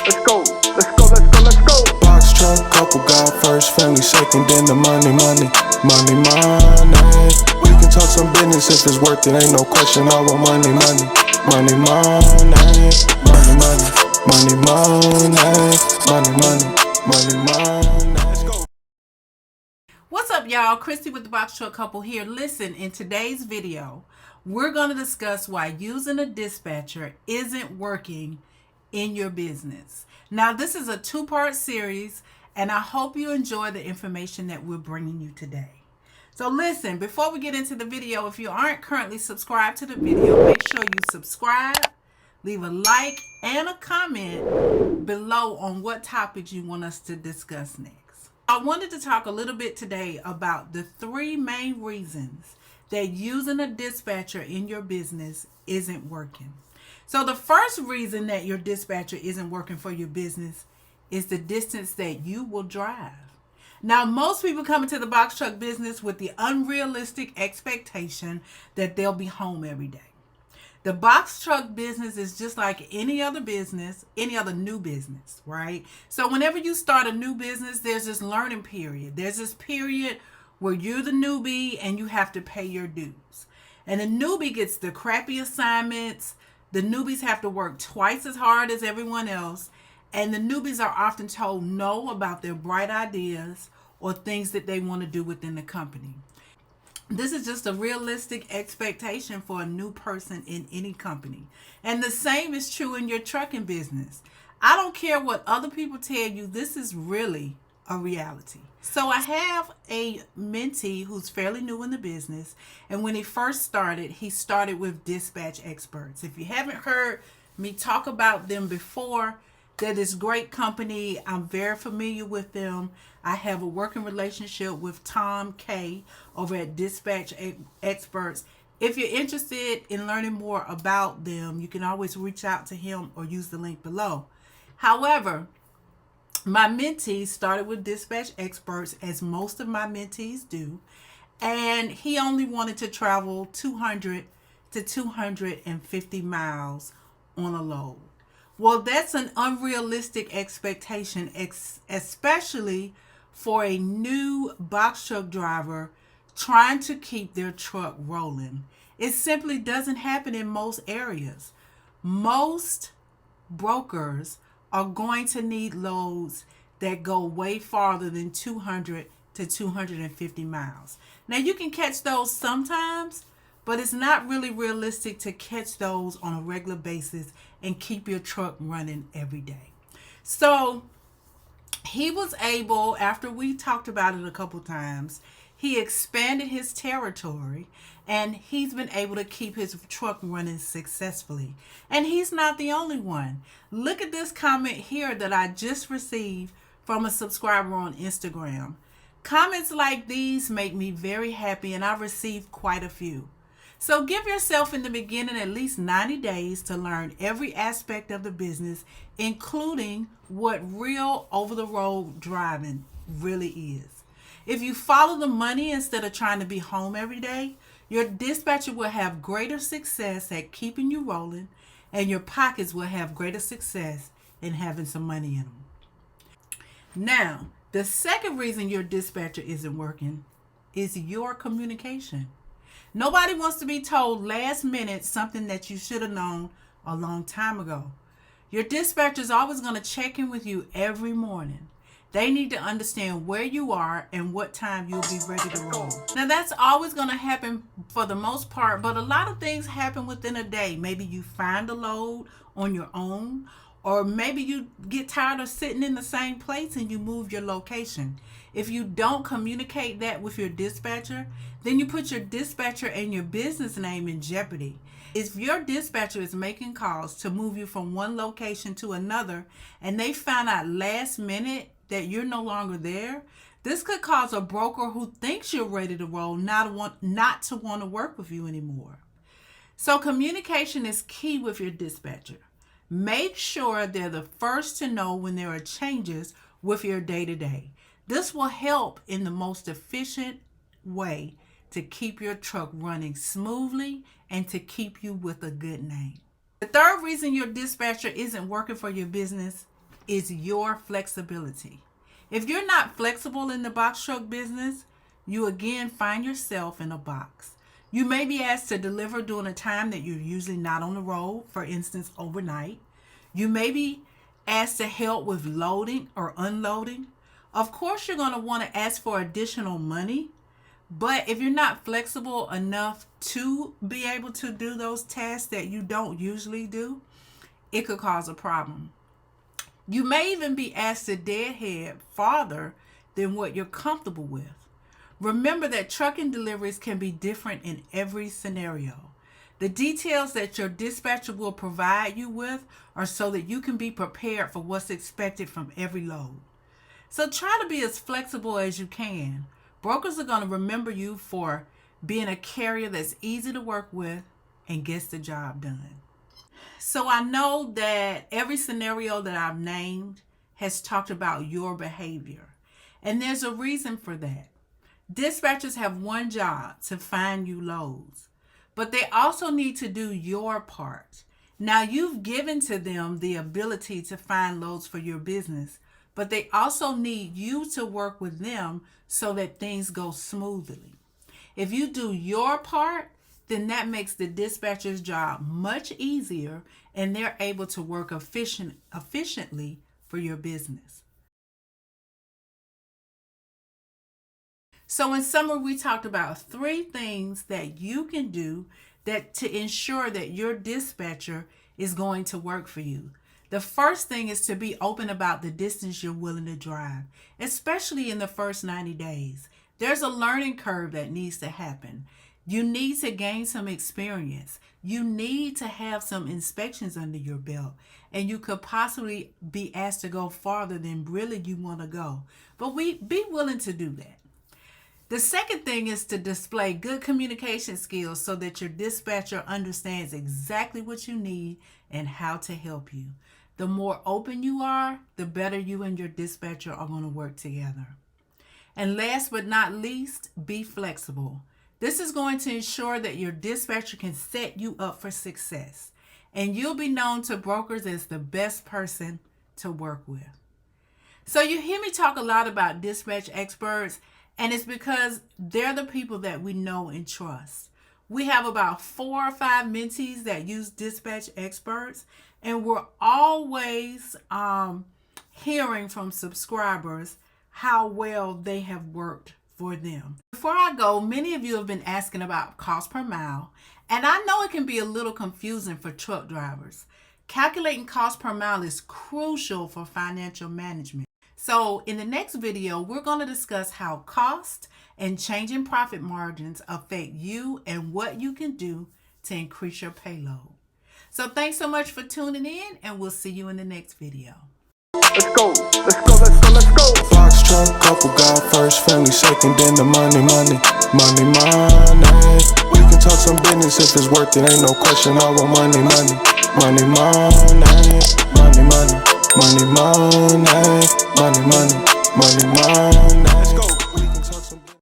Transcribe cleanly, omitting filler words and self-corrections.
Let's go. Let's go. Let's go. Let's go. Boxtruck, couple God first, family second, then the money. We can talk some business if it's worth it, ain't no question. All about money. Let's go. What's up, y'all? Christy with the Boxtruck couple here. Listen, in today's video, we're going to discuss why using a dispatcher isn't working in your business. Now, this is a two-part series, and I hope you enjoy the information that we're bringing you today. So listen, before we get into the video, if you aren't currently subscribed to the video, make sure you subscribe, leave a like and a comment below on what topics you want us to discuss next. I wanted to talk a little bit today about the three main reasons that using a dispatcher in your business isn't working. So the first reason that your dispatcher isn't working for your business is the distance that you will drive. Now, most people come into the box truck business with the unrealistic expectation that they'll be home every day. The box truck business is just like any other business, any other new business, right? So whenever you start a new business, there's this learning period. There's this period where you're the newbie and you have to pay your dues. And the newbie gets the crappy assignments. The newbies have to work twice as hard as everyone else. And the newbies are often told no about their bright ideas or things that they want to do within the company. This is just a realistic expectation for a new person in any company. And the same is true in your trucking business. I don't care what other people tell you, this is really a reality. So I have a mentee who's fairly new in the business. And when he first started, he started with Dispatch Experts. If you haven't heard me talk about them before, they're this great company. I'm very familiar with them. I have a working relationship with Tom K over at Dispatch Experts. If you're interested in learning more about them, you can always reach out to him or use the link below. However, my mentee started with Dispatch Experts, as most of my mentees do, and he only wanted to travel 200 to 250 miles on a load. Well, that's an unrealistic expectation, especially for a new box truck driver trying to keep their truck rolling. It simply doesn't happen in most areas. Most brokers are going to need loads that go way farther than 200 to 250 miles. Now, you can catch those sometimes, but it's not really realistic to catch those on a regular basis and keep your truck running every day. So he was able, after we talked about it a couple times, he expanded his territory and he's been able to keep his truck running successfully. And he's not the only one. Look at this comment here that I just received from a subscriber on Instagram. Comments like these make me very happy, and I've received quite a few. So give yourself in the beginning at least 90 days to learn every aspect of the business, including what real over-the-road driving really is. If you follow the money instead of trying to be home every day, your dispatcher will have greater success at keeping you rolling, and your pockets will have greater success in having some money in them. Now, the second reason your dispatcher isn't working is your communication. Nobody wants to be told last minute something that you should have known a long time ago. Your dispatcher is always going to check in with you every morning. They need to understand where you are and what time you'll be ready to roll. Now, that's always going to happen for the most part, but a lot of things happen within a day. Maybe you find a load on your own, or maybe you get tired of sitting in the same place and you move your location. If you don't communicate that with your dispatcher, then you put your dispatcher and your business name in jeopardy. If your dispatcher is making calls to move you from one location to another and they find out last minute that you're no longer there, this could cause a broker who thinks you're ready to roll not to want to work with you anymore. So communication is key with your dispatcher. Make sure they're the first to know when there are changes with your day-to-day. This will help in the most efficient way to keep your truck running smoothly and to keep you with a good name. The third reason your dispatcher isn't working for your business is your flexibility. If you're not flexible in the box truck business, you again find yourself in a box. You may be asked to deliver during a time that you're usually not on the road, for instance, overnight. You may be asked to help with loading or unloading. Of course, you're going to want to ask for additional money, but if you're not flexible enough to be able to do those tasks that you don't usually do, it could cause a problem. You may even be asked to deadhead farther than what you're comfortable with. Remember that trucking deliveries can be different in every scenario. The details that your dispatcher will provide you with are so that you can be prepared for what's expected from every load. So try to be as flexible as you can. Brokers are going to remember you for being a carrier that's easy to work with and gets the job done. So I know that every scenario that I've named has talked about your behavior, and there's a reason for that. Dispatchers have one job, to find you loads, but they also need to do your part. Now, you've given to them the ability to find loads for your business, but they also need you to work with them so that things go smoothly. If you do your part, then that makes the dispatcher's job much easier and they're able to work efficiently for your business. So in summary, we talked about 3 things that you can do to ensure that your dispatcher is going to work for you. The first thing is to be open about the distance you're willing to drive, especially in the first 90 days. There's a learning curve that needs to happen. You need to gain some experience. You need to have some inspections under your belt, and you could possibly be asked to go farther than really you want to go. But be willing to do that. The second thing is to display good communication skills so that your dispatcher understands exactly what you need and how to help you. The more open you are, the better you and your dispatcher are going to work together. And last but not least, be flexible. This is going to ensure that your dispatcher can set you up for success, and you'll be known to brokers as the best person to work with. So you hear me talk a lot about dispatch experts, and it's because they're the people that we know and trust. We have about 4 or 5 mentees that use dispatch experts, and we're always hearing from subscribers how well they have worked for them. Before I go, many of you have been asking about cost per mile, and I know it can be a little confusing for truck drivers. Calculating cost per mile is crucial for financial management. So in the next video, we're going to discuss how cost and changing profit margins affect you and what you can do to increase your payload. So thanks so much for tuning in, and we'll see you in the next video. Let's go, let's go, let's go, let's go. Boxtruck, couple God first, family second, then the money. We can talk some business if it's worth it, ain't no question. I want money. Let's go.